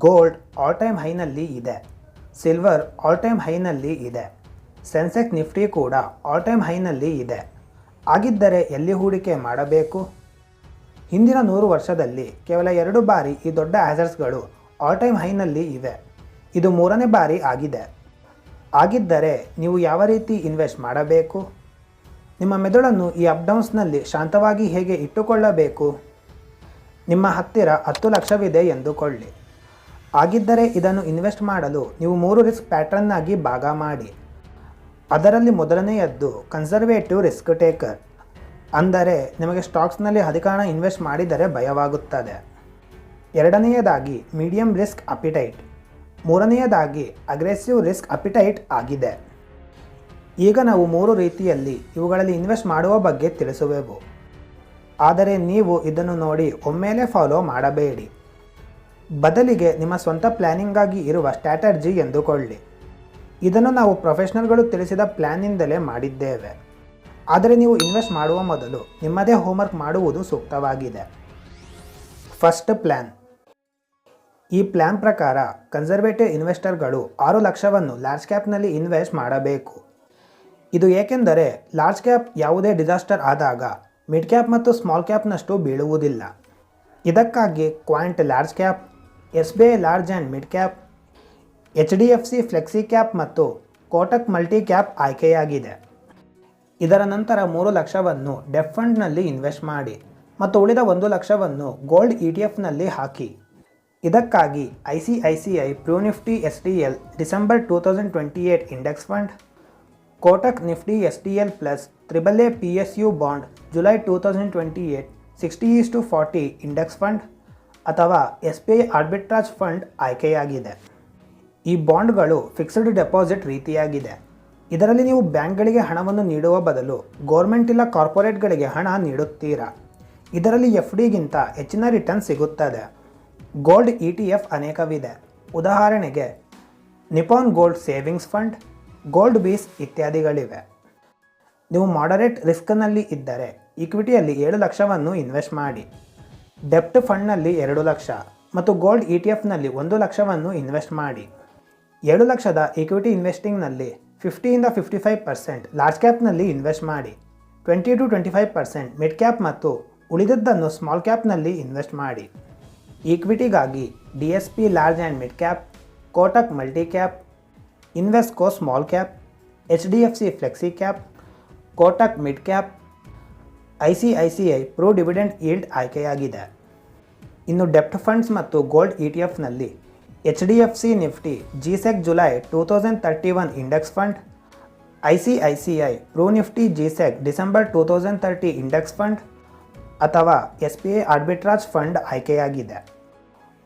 Gold all time ಹೈನಲ್ಲಿ ಇದೆ. Silver all time ಹೈನಲ್ಲಿ ಇದೆ. Sensex Nifty ಕೂಡ ಆಲ್ ಟೈಮ್ ಹೈನಲ್ಲಿ ಇದೆ. ಆಗಿದ್ದರೆ ಎಲ್ಲಿ ಹೂಡಿಕೆ ಮಾಡಬೇಕು? ಹಿಂದಿನ 100 ವರ್ಷದಲ್ಲಿ ಕೇವಲ 2 ಬಾರಿ ಈ ದೊಡ್ಡ ಆಸೆಟ್ಸ್ಗಳು ಆಲ್ ಟೈಮ್ ಹೈನಲ್ಲಿ ಇವೆ. ಇದು 3ನೇ ಬಾರಿ ಆಗಿದೆ. ಆಗಿದ್ದರೆ ನೀವು ಯಾವ ರೀತಿ ಇನ್ವೆಸ್ಟ್ ಮಾಡಬೇಕು? ನಿಮ್ಮ ಮೆದುಳನ್ನು ಈ ಅಪ್ ಡೌನ್ಸ್ನಲ್ಲಿ ಶಾಂತವಾಗಿ ಹೇಗೆ ಇಟ್ಟುಕೊಳ್ಳಬೇಕು? ನಿಮ್ಮ ಹತ್ತಿರ 10 ಲಕ್ಷವಿದೆ ಎಂದುಕೊಳ್ಳಿ. ಆಗಿದ್ದರೆ ಇದನ್ನು ಇನ್ವೆಸ್ಟ್ ಮಾಡಲು ನೀವು 3 ರಿಸ್ಕ್ ಪ್ಯಾಟ್ರನ್ನಾಗಿ ಭಾಗ ಮಾಡಿ. ಅದರಲ್ಲಿ ಮೊದಲನೆಯದ್ದು ಕನ್ಸರ್ವೇಟಿವ್ ರಿಸ್ಕ್ ಟೇಕರ್. ಅಂದರೆ ನಿಮಗೆ ಸ್ಟಾಕ್ಸ್ನಲ್ಲಿ ಅಧಿಕ ಹಣ ಇನ್ವೆಸ್ಟ್ ಮಾಡಿದರೆ ಭಯವಾಗುತ್ತದೆ. ಎರಡನೆಯದಾಗಿ ಮೀಡಿಯಂ ರಿಸ್ಕ್ ಅಪಿಟೈಟ್. ಮೂರನೆಯದಾಗಿ ಅಗ್ರೆಸಿವ್ ರಿಸ್ಕ್ ಅಪಿಟೈಟ್ ಆಗಿದೆ. ಈಗ ನಾವು 3 ರೀತಿಯಲ್ಲಿ ಇವುಗಳಲ್ಲಿ ಇನ್ವೆಸ್ಟ್ ಮಾಡುವ ಬಗ್ಗೆ ತಿಳಿಸುವೆವು. ಆದರೆ ನೀವು ಇದನ್ನು ನೋಡಿ ಒಮ್ಮೆಲೇ ಫಾಲೋ ಮಾಡಬೇಡಿ. ಬದಲಿಗೆ ನಿಮ್ಮ ಸ್ವಂತ ಪ್ಲ್ಯಾನಿಂಗಾಗಿ ಇರುವ ಸ್ಟ್ರಾಟರ್ಜಿ ಎಂದುಕೊಳ್ಳಿ. ಇದನ್ನು ನಾವು ಪ್ರೊಫೆಷನಲ್ಗಳು ತಿಳಿಸಿದ ಪ್ಲ್ಯಾನ್ನಿಂದಲೇ ಮಾಡಿದ್ದೇವೆ. ಆದರೆ ನೀವು ಇನ್ವೆಸ್ಟ್ ಮಾಡುವ ಮೊದಲು ನಿಮ್ಮದೇ ಹೋಮ್ವರ್ಕ್ ಮಾಡುವುದು ಸೂಕ್ತವಾಗಿದೆ. First plan. ಈ ಪ್ಲ್ಯಾನ್ ಪ್ರಕಾರ ಕನ್ಸರ್ವೇಟಿವ್ ಇನ್ವೆಸ್ಟರ್ಗಳು 6 ಲಕ್ಷವನ್ನು ಲಾರ್ಜ್ ಕ್ಯಾಪ್ನಲ್ಲಿ ಇನ್ವೆಸ್ಟ್ ಮಾಡಬೇಕು. ಇದು ಏಕೆಂದರೆ ಲಾರ್ಜ್ ಕ್ಯಾಪ್ ಯಾವುದೇ ಡಿಸಾಸ್ಟರ್ ಆದಾಗ ಮಿಡ್ ಕ್ಯಾಪ್ ಮತ್ತು ಸ್ಮಾಲ್ ಕ್ಯಾಪ್ನಷ್ಟು ಬೀಳುವುದಿಲ್ಲ. ಇದಕ್ಕಾಗಿ quant large cap, SBI large and mid cap, HDFC flexi cap ಮತ್ತು ಕೋಟಕ್ ಮಲ್ಟಿ ಕ್ಯಾಪ್ ಆಯ್ಕೆಯಾಗಿದೆ. ಇದರ ನಂತರ 3 ಲಕ್ಷವನ್ನು ಡೆಫ್ ಫಂಡ್ನಲ್ಲಿ ಇನ್ವೆಸ್ಟ್ ಮಾಡಿ ಮತ್ತು ಉಳಿದ 1 ಲಕ್ಷವನ್ನು ಗೋಲ್ಡ್ ETF ಹಾಕಿ. ಇದಕ್ಕಾಗಿ ICICI Pru Nifty STL December 2028 index fund, Kotak Nifty STL plus AAA PSU bond July 2028 60:40 index fund ಅಥವಾ SBI arbitrage fund ಆಯ್ಕೆಯಾಗಿದೆ. ಈ ಬಾಂಡ್ಗಳು ಫಿಕ್ಸ್ಡ್ ಡೆಪಾಸಿಟ್ ರೀತಿಯಾಗಿದೆ. ಇದರಲ್ಲಿ ನೀವು ಬ್ಯಾಂಕ್ಗಳಿಗೆ ಹಣವನ್ನು ನೀಡುವ ಬದಲು ಗೌರ್ಮೆಂಟ್ ಇಲ್ಲ ಕಾರ್ಪೊರೇಟ್ಗಳಿಗೆ ಹಣ ನೀಡುತ್ತೀರಾ. ಇದರಲ್ಲಿ FDಗಿಂತ ಹೆಚ್ಚಿನ ರಿಟರ್ನ್ ಸಿಗುತ್ತದೆ. ಗೋಲ್ಡ್ ETF ಅನೇಕವಿದೆ. ಉದಾಹರಣೆಗೆ Nippon gold savings fund, gold bees ಇತ್ಯಾದಿಗಳಿವೆ. ನೀವು ಮಾಡರೇಟ್ ರಿಸ್ಕ್ನಲ್ಲಿ ಇದ್ದರೆ ಈಕ್ವಿಟಿಯಲ್ಲಿ 7 ಲಕ್ಷವನ್ನು ಇನ್ವೆಸ್ಟ್ ಮಾಡಿ. ಡೆಪ್ಟ್ ಫಂಡ್ನಲ್ಲಿ 2 ಲಕ್ಷ ಮತ್ತು ಗೋಲ್ಡ್ ETF 1 ಲಕ್ಷವನ್ನು ಇನ್ವೆಸ್ಟ್ ಮಾಡಿ. 7 ಲಕ್ಷದ ಈಕ್ವಿಟಿ ಇನ್ವೆಸ್ಟಿಂಗ್ನಲ್ಲಿ 50-55% ಲಾರ್ಜ್ ಕ್ಯಾಪ್ನಲ್ಲಿ ಇನ್ವೆಸ್ಟ್ ಮಾಡಿ. 20-25% ಮಿಡ್ ಕ್ಯಾಪ್ ಮತ್ತು ಉಳಿದದ್ದನ್ನು ಸ್ಮಾಲ್ ಕ್ಯಾಪ್ನಲ್ಲಿ ಇನ್ವೆಸ್ಟ್ ಮಾಡಿ. ಈಕ್ವಿಟಿಗಾಗಿ DSP large and mid cap, Kotak multi cap, Invesco small cap, HDFC flexi cap, Kotak mid cap, ICICI Pru dividend yield ಆಯ್ಕೆಯಾಗಿದೆ. ಇನ್ನು ಡೆಪ್ಟ್ ಫಂಡ್ಸ್ ಮತ್ತು ಗೋಲ್ಡ್ ETFನಲ್ಲಿ HDFC Nifty GSEC July 2031 index fund, ICICI Pru Nifty GSEC December 2030 index fund ಅಥವಾ SBI arbitrage fund ಆಯ್ಕೆಯಾಗಿದೆ.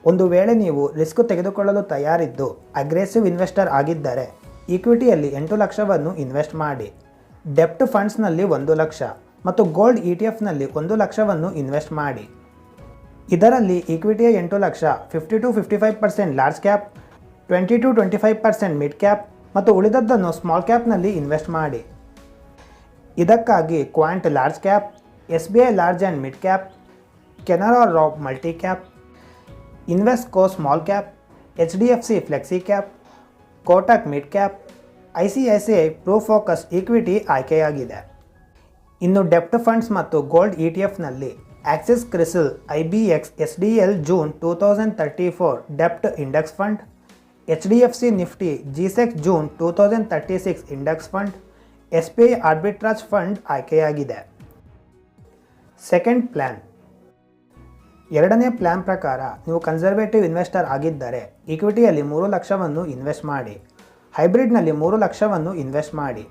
ಒಂದು ವೇಳೆ ನೀವು ರಿಸ್ಕ್ ತೆಗೆದುಕೊಳ್ಳಲು ತಯಾರಿದ್ದು ಅಗ್ರೆಸಿವ್ ಇನ್ವೆಸ್ಟರ್ ಆಗಿದ್ದರೆ ಈಕ್ವಿಟಿಯಲ್ಲಿ 8 ಲಕ್ಷವನ್ನು ಇನ್ವೆಸ್ಟ್ ಮಾಡಿ. ಡೆಪ್ಟ್ ಫಂಡ್ಸ್ನಲ್ಲಿ 1 ಲಕ್ಷ ಮತ್ತು ಗೋಲ್ಡ್ ETFನಲ್ಲಿ 1 ಲಕ್ಷವನ್ನು ಇನ್ವೆಸ್ಟ್ ಮಾಡಿ. ಇದರಲ್ಲಿ ಈಕ್ವಿಟಿಯ 8 ಲಕ್ಷ 50-55% ಲಾರ್ಜ್ ಕ್ಯಾಪ್, 20-25% ಮಿಡ್ ಕ್ಯಾಪ್ ಮತ್ತು ಉಳಿದದ್ದನ್ನು ಸ್ಮಾಲ್ ಕ್ಯಾಪ್ನಲ್ಲಿ ಇನ್ವೆಸ್ಟ್ ಮಾಡಿ. ಇದಕ್ಕಾಗಿ quant large cap, SBI large and mid cap, Canara ರಾಕ್ multi cap, Invesco small cap, HDFC flexi cap, Kotak mid cap, ICICI Pru focus equity ಆಯ್ಕೆಯಾಗಿದೆ. ಇನ್ನು ಡೆಪ್ಟ್ ಫಂಡ್ಸ್ ಮತ್ತು ಗೋಲ್ಡ್ ETFನಲ್ಲಿ Axis CRISIL IBX SDL June 2034 ಡೆಪ್ಟ್ index fund, HDFC Nifty GSEC June 2036 index fund, SBI arbitrage fund ಆಯ್ಕೆಯಾಗಿದೆ. Second plan. ಎರಡನೇ plan ಪ್ರಕಾರ ನೀವು ಕನ್ಸರ್ವೇಟಿವ್ ಇನ್ವೆಸ್ಟರ್ ಆಗಿದ್ದರೆ ಈಕ್ವಿಟಿಯಲ್ಲಿ 3 ಲಕ್ಷವನ್ನು ಇನ್ವೆಸ್ಟ್ ಮಾಡಿ. ಹೈಬ್ರಿಡ್ನಲ್ಲಿ 3 ಲಕ್ಷವನ್ನು ಇನ್ವೆಸ್ಟ್ ಮಾಡಿ.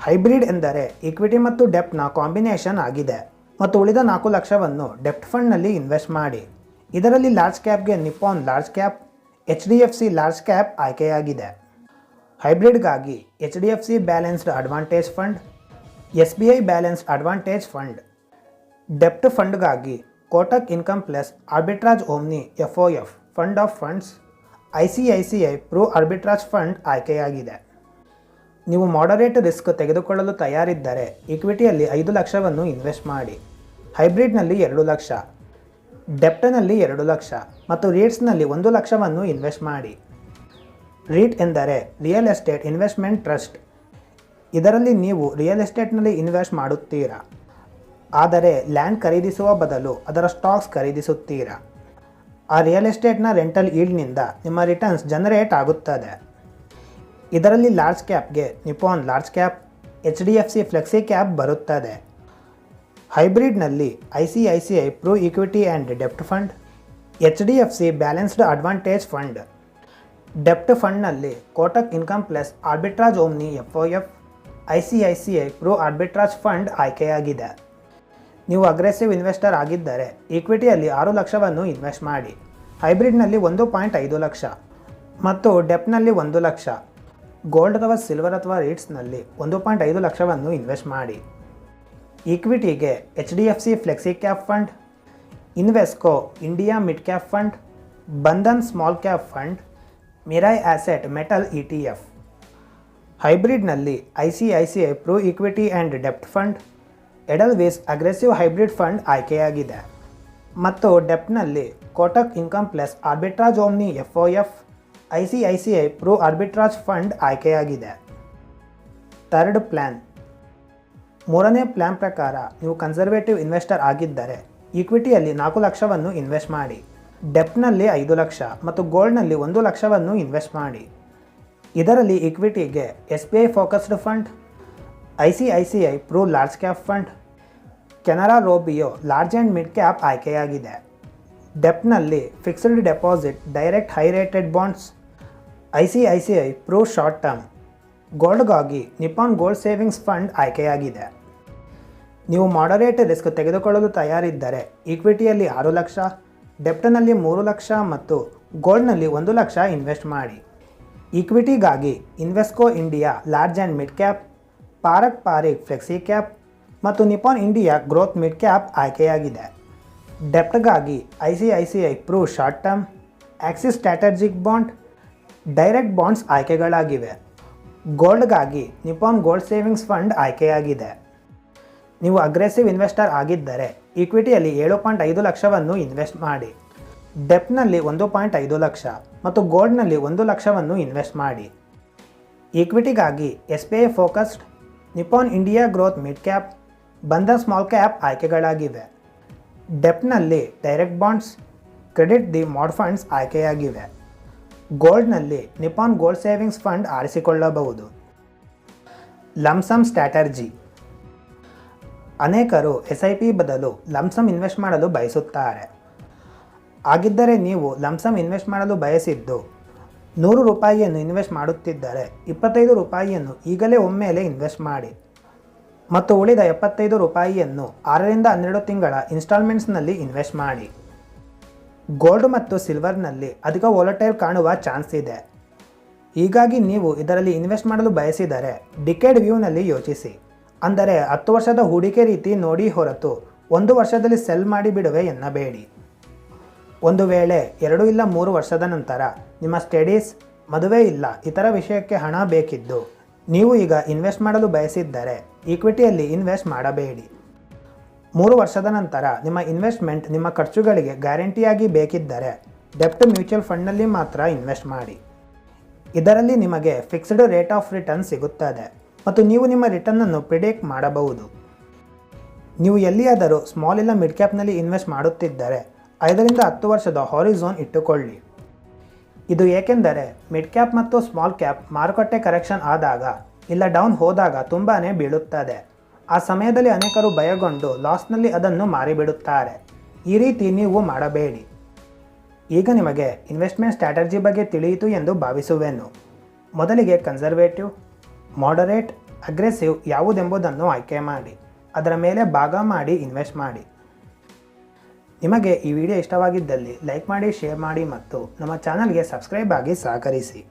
ಹೈಬ್ರಿಡ್ ಎಂದರೆ ಈಕ್ವಿಟಿ ಮತ್ತು ಡೆಪ್ಟ್ನ ಕಾಂಬಿನೇಷನ್ ಆಗಿದೆ ಮತ್ತು ಉಳಿದ 4 ಲಕ್ಷವನ್ನು ಡೆಪ್ಟ್ ಫಂಡ್ನಲ್ಲಿ ಇನ್ವೆಸ್ಟ್ ಮಾಡಿ. ಇದರಲ್ಲಿ ಲಾರ್ಜ್ ಕ್ಯಾಪ್ಗೆ Nippon large cap, HDFC large cap ಆಯ್ಕೆಯಾಗಿದೆ. ಹೈಬ್ರಿಡ್ಗಾಗಿ HDFC balanced advantage fund, SBI balanced advantage fund. ಡೆಪ್ಟ್ ಫಂಡ್ಗಾಗಿ Kotak income plus arbitrage omni FOF fund of funds, ICICI Pru arbitrage fund ಆಯ್ಕೆಯಾಗಿದೆ. ನೀವು ಮಾಡರೇಟ್ ರಿಸ್ಕ್ ತೆಗೆದುಕೊಳ್ಳಲು ತಯಾರಿದ್ದರೆ ಈಕ್ವಿಟಿಯಲ್ಲಿ 5 ಲಕ್ಷವನ್ನು ಇನ್ವೆಸ್ಟ್ ಮಾಡಿ. ಹೈಬ್ರಿಡ್ನಲ್ಲಿ 2 ಲಕ್ಷ, ಡೆಪ್ಟ್ನಲ್ಲಿ 2 ಲಕ್ಷ ಮತ್ತು ರೀಟ್ಸ್ನಲ್ಲಿ 1 ಲಕ್ಷವನ್ನು ಇನ್ವೆಸ್ಟ್ ಮಾಡಿ. ರೀಟ್ ಎಂದರೆ ರಿಯಲ್ ಎಸ್ಟೇಟ್ ಇನ್ವೆಸ್ಟ್ಮೆಂಟ್ ಟ್ರಸ್ಟ್. ಇದರಲ್ಲಿ ನೀವು ರಿಯಲ್ ಎಸ್ಟೇಟ್ನಲ್ಲಿ ಇನ್ವೆಸ್ಟ್ ಮಾಡುತ್ತೀರಾ, ಆದರೆ ಲ್ಯಾಂಡ್ ಖರೀದಿಸುವ ಬದಲು ಅದರ ಸ್ಟಾಕ್ಸ್ ಖರೀದಿಸುತ್ತೀರಾ. ಆ ರಿಯಲ್ ಎಸ್ಟೇಟ್ನ ರೆಂಟಲ್ ಈಲ್ಡ್ನಿಂದ ನಿಮ್ಮ ರಿಟರ್ನ್ಸ್ ಜನರೇಟ್ ಆಗುತ್ತದೆ. ಇದರಲ್ಲಿ ಲಾರ್ಜ್ ಕ್ಯಾಪ್ಗೆ Nippon large cap, HDFC flexi cap ಬರುತ್ತದೆ. ಹೈಬ್ರಿಡ್ನಲ್ಲಿ ICICI ಪ್ರೋ ಈಕ್ವಿಟಿ ಆ್ಯಂಡ್ ಡೆಪ್ಟ್ fund, HDFC balanced advantage fund. ಡೆಪ್ಟ್ ಫಂಡ್ನಲ್ಲಿ Kotak income plus arbitrage omni FOF, ICICI Pru arbitrage fund ಆಯ್ಕೆಯಾಗಿದೆ. ನೀವು ಅಗ್ರೆಸಿವ್ ಇನ್ವೆಸ್ಟರ್ ಆಗಿದ್ದರೆ ಈಕ್ವಿಟಿಯಲ್ಲಿ 6 ಲಕ್ಷವನ್ನು ಇನ್ವೆಸ್ಟ್ ಮಾಡಿ, ಹೈಬ್ರಿಡ್ನಲ್ಲಿ 1.5 ಲಕ್ಷ ಮತ್ತು ಡೆಪ್ಟ್ನಲ್ಲಿ 1 ಲಕ್ಷ, ಗೋಲ್ಡ್ ಅಥವಾ ಸಿಲ್ವರ್ ಅಥವಾ ರೀಟ್ಸ್ನಲ್ಲಿ 1.5 ಲಕ್ಷವನ್ನು ಇನ್ವೆಸ್ಟ್ ಮಾಡಿ. ಈಕ್ವಿಟಿಗೆ HDFC flexi cap fund, Invesco India mid cap fund, Bandhan small cap fund, Mirae asset metal ETF. ಹೈಬ್ರಿಡ್ನಲ್ಲಿ ICICI ಪ್ರೋ ಈಕ್ವಿಟಿ ಆ್ಯಂಡ್ ಡೆಪ್ಟ್ fund, Edelweiss aggressive hybrid fund ಆಯ್ಕೆಯಾಗಿದೆ ಮತ್ತು ಡೆಪ್ಟ್ನಲ್ಲಿ Kotak income plus arbitrage omni FOF, ICICI Pru arbitrage fund ಆಯ್ಕೆಯಾಗಿದೆ. Third plan. ಮೂರನೇ plan ಪ್ರಕಾರ ನೀವು conservative investor ಆಗಿದ್ದರೆ ಈಕ್ವಿಟಿಯಲ್ಲಿ 4 ಲಕ್ಷವನ್ನು ಇನ್ವೆಸ್ಟ್ ಮಾಡಿ, ಡೆಪ್ಟ್ನಲ್ಲಿ 5 ಲಕ್ಷ ಮತ್ತು ಗೋಲ್ಡ್ನಲ್ಲಿ 1 ಲಕ್ಷವನ್ನು ಇನ್ವೆಸ್ಟ್ ಮಾಡಿ. ಇದರಲ್ಲಿ ಈಕ್ವಿಟಿಗೆ SBI focused fund, ICICI Pru large cap fund, Canara Robeco large and mid cap ಆಯ್ಕೆಯಾಗಿದೆ. ಡೆಪ್ಟ್ನಲ್ಲಿ fixed deposit direct high rated bonds, ICICI Pru short term. ಗೋಲ್ಡ್ಗಾಗಿ ನಿಪಾನ್ ಗೋಲ್ಡ್ ಸೇವಿಂಗ್ಸ್ ಫಂಡ್ ಆಯ್ಕೆಯಾಗಿದೆ. ನೀವು ಮಾಡರೇಟ್ ರಿಸ್ಕ್ ತೆಗೆದುಕೊಳ್ಳಲು ತಯಾರಿದ್ದರೆ ಈಕ್ವಿಟಿಯಲ್ಲಿ 6 ಲಕ್ಷ, ಡೆಪ್ಟ್ನಲ್ಲಿ 3 ಲಕ್ಷ ಮತ್ತು ಗೋಲ್ಡ್ನಲ್ಲಿ 1 ಲಕ್ಷ ಇನ್ವೆಸ್ಟ್ ಮಾಡಿ. ಈಕ್ವಿಟಿಗಾಗಿ Invesco India large and mid cap, Parag Parikh flexi cap ಮತ್ತು Nippon India growth mid cap ಆಯ್ಕೆಯಾಗಿದೆ. ಡೆಪ್ಟ್ಗಾಗಿ ICICI Pru short term, Axis strategic bond, direct bonds ಆಯ್ಕೆಗಳಾಗಿವೆ. ಗೋಲ್ಡ್ಗಾಗಿ ನಿಪಾನ್ ಗೋಲ್ಡ್ ಸೇವಿಂಗ್ಸ್ ಫಂಡ್ ಆಯ್ಕೆಯಾಗಿದೆ. ನೀವು ಅಗ್ರೆಸಿವ್ ಇನ್ವೆಸ್ಟರ್ ಆಗಿದ್ದರೆ ಈಕ್ವಿಟಿಯಲ್ಲಿ 7.5 ಲಕ್ಷವನ್ನು ಇನ್ವೆಸ್ಟ್ ಮಾಡಿ, ಡೆಪ್ಟ್ನಲ್ಲಿ 1.5 ಲಕ್ಷ ಮತ್ತು ಗೋಲ್ಡ್ನಲ್ಲಿ 1 ಲಕ್ಷವನ್ನು ಇನ್ವೆಸ್ಟ್ ಮಾಡಿ. ಈಕ್ವಿಟಿಗಾಗಿ SBI focused, Nippon India growth mid cap, Bandhan small cap ಆಯ್ಕೆಗಳಾಗಿವೆ. ಡೆಪ್ಟ್ನಲ್ಲಿ ಡೈರೆಕ್ಟ್ ಬಾಂಡ್ಸ್, ಕ್ರೆಡಿಟ್ ದಿ ಮಾಡ್ ಫಂಡ್ಸ್ ಆಯ್ಕೆಯಾಗಿವೆ. ಗೋಲ್ಡ್ನಲ್ಲಿ ನಿಪಾನ್ ಗೋಲ್ಡ್ ಸೇವಿಂಗ್ಸ್ ಫಂಡ್ ಆರಿಸಿಕೊಳ್ಳಬಹುದು. Lump sum strategy. ಅನೇಕರು SIP ಬದಲು ಲಂಸಮ್ ಇನ್ವೆಸ್ಟ್ ಮಾಡಲು ಬಯಸುತ್ತಾರೆ. ಹಾಗಿದ್ದರೆ ನೀವು ಲಂಸಮ್ ಇನ್ವೆಸ್ಟ್ ಮಾಡಲು ಬಯಸಿದ್ದು 100 ರೂಪಾಯಿಯನ್ನು ಇನ್ವೆಸ್ಟ್ ಮಾಡುತ್ತಿದ್ದರೆ 25 ರೂಪಾಯಿಯನ್ನು ಈಗಲೇ ಒಮ್ಮೆಲೆ ಇನ್ವೆಸ್ಟ್ ಮಾಡಿ ಮತ್ತು ಉಳಿದ 75 ರೂಪಾಯಿಯನ್ನು 6 ರಿಂದ 12 ತಿಂಗಳ ಇನ್ಸ್ಟಾಲ್ಮೆಂಟ್ಸ್ನಲ್ಲಿ ಇನ್ವೆಸ್ಟ್ ಮಾಡಿ. ಗೋಲ್ಡ್ ಮತ್ತು ಸಿಲ್ವರ್ನಲ್ಲಿ ಅಧಿಕ ವೋಲಟೈಲ್ ಕಾಣುವ ಚಾನ್ಸ್ ಇದೆ. ಹೀಗಾಗಿ ನೀವು ಇದರಲ್ಲಿ ಇನ್ವೆಸ್ಟ್ ಮಾಡಲು ಬಯಸಿದರೆ ಡಿಕೇಡ್ ವ್ಯೂನಲ್ಲಿ ಯೋಚಿಸಿ. ಅಂದರೆ 10 ವರ್ಷದ ಹೂಡಿಕೆ ರೀತಿ ನೋಡಿ ಹೊರತು 1 ವರ್ಷದಲ್ಲಿ ಸೆಲ್ ಮಾಡಿ ಬಿಡುವೆ ಎನ್ನಬೇಡಿ. ಒಂದು ವೇಳೆ 2 ಇಲ್ಲ 3 ವರ್ಷದ ನಂತರ ನಿಮ್ಮ ಸ್ಟಡೀಸ್, ಮದುವೆ ಇಲ್ಲ ಇತರ ವಿಷಯಕ್ಕೆ ಹಣ ಬೇಕಿದ್ದು ನೀವು ಈಗ ಇನ್ವೆಸ್ಟ್ ಮಾಡಲು ಬಯಸಿದ್ದರೆ ಈಕ್ವಿಟಿಯಲ್ಲಿ ಇನ್ವೆಸ್ಟ್ ಮಾಡಬೇಡಿ. 3 ವರ್ಷದ ನಂತರ ನಿಮ್ಮ ಇನ್ವೆಸ್ಟ್ಮೆಂಟ್ ನಿಮ್ಮ ಖರ್ಚುಗಳಿಗೆ ಗ್ಯಾರಂಟಿಯಾಗಿ ಬೇಕಿದ್ದರೆ ಡೆಪ್ಟ್ ಮ್ಯೂಚುವಲ್ ಫಂಡ್ನಲ್ಲಿ ಮಾತ್ರ ಇನ್ವೆಸ್ಟ್ ಮಾಡಿ. ಇದರಲ್ಲಿ ನಿಮಗೆ ಫಿಕ್ಸ್ಡ್ ರೇಟ್ ಆಫ್ ರಿಟರ್ನ್ ಸಿಗುತ್ತದೆ ಮತ್ತು ನೀವು ನಿಮ್ಮ ರಿಟರ್ನನ್ನು ಪ್ರಿಡಿಕ್ಟ್ ಮಾಡಬಹುದು. ನೀವು ಎಲ್ಲಿಯಾದರೂ ಸ್ಮಾಲ್ ಇಲ್ಲ ಮಿಡ್ ಕ್ಯಾಪ್ನಲ್ಲಿ ಇನ್ವೆಸ್ಟ್ ಮಾಡುತ್ತಿದ್ದರೆ 5 ರಿಂದ 10 ವರ್ಷದ ಹಾರಿಝೋನ್ ಇಟ್ಟುಕೊಳ್ಳಿ. ಇದು ಏಕೆಂದರೆ ಮಿಡ್ ಕ್ಯಾಪ್ ಮತ್ತು ಸ್ಮಾಲ್ ಕ್ಯಾಪ್ ಮಾರುಕಟ್ಟೆ ಕರೆಕ್ಷನ್ ಆದಾಗ ಇಲ್ಲ ಡೌನ್ ಹೋದಾಗ ತುಂಬಾ ಬೀಳುತ್ತದೆ. ಆ ಸಮಯದಲ್ಲಿ ಅನೇಕರು ಭಯಗೊಂಡು ಲಾಸ್ನಲ್ಲಿ ಅದನ್ನು ಮಾರಿಬಿಡುತ್ತಾರೆ. ಈ ರೀತಿ ನೀವು ಮಾಡಬೇಡಿ. ಈಗ ನಿಮಗೆ ಇನ್ವೆಸ್ಟ್ಮೆಂಟ್ ಸ್ಟ್ರಾಟಜಿ ಬಗ್ಗೆ ತಿಳಿಯಿತು ಎಂದು ಭಾವಿಸುವೆನು. ಮೊದಲಿಗೆ ಕನ್ಸರ್ವೇಟಿವ್, ಮಾಡರೇಟ್, ಅಗ್ರೆಸಿವ್ ಯಾವುದೆಂಬುದನ್ನು ಆಯ್ಕೆ ಮಾಡಿ ಅದರ ಮೇಲೆ ಭಾಗ ಮಾಡಿ ಇನ್ವೆಸ್ಟ್ ಮಾಡಿ. ನಿಮಗೆ ಈ ವಿಡಿಯೋ ಇಷ್ಟವಾಗಿದ್ದಲ್ಲಿ ಲೈಕ್ ಮಾಡಿ, ಶೇರ್ ಮಾಡಿ ಮತ್ತು ನಮ್ಮ ಚಾನಲ್ಗೆ ಸಬ್ಸ್ಕ್ರೈಬ್ ಆಗಿ ಸಹಕರಿಸಿ.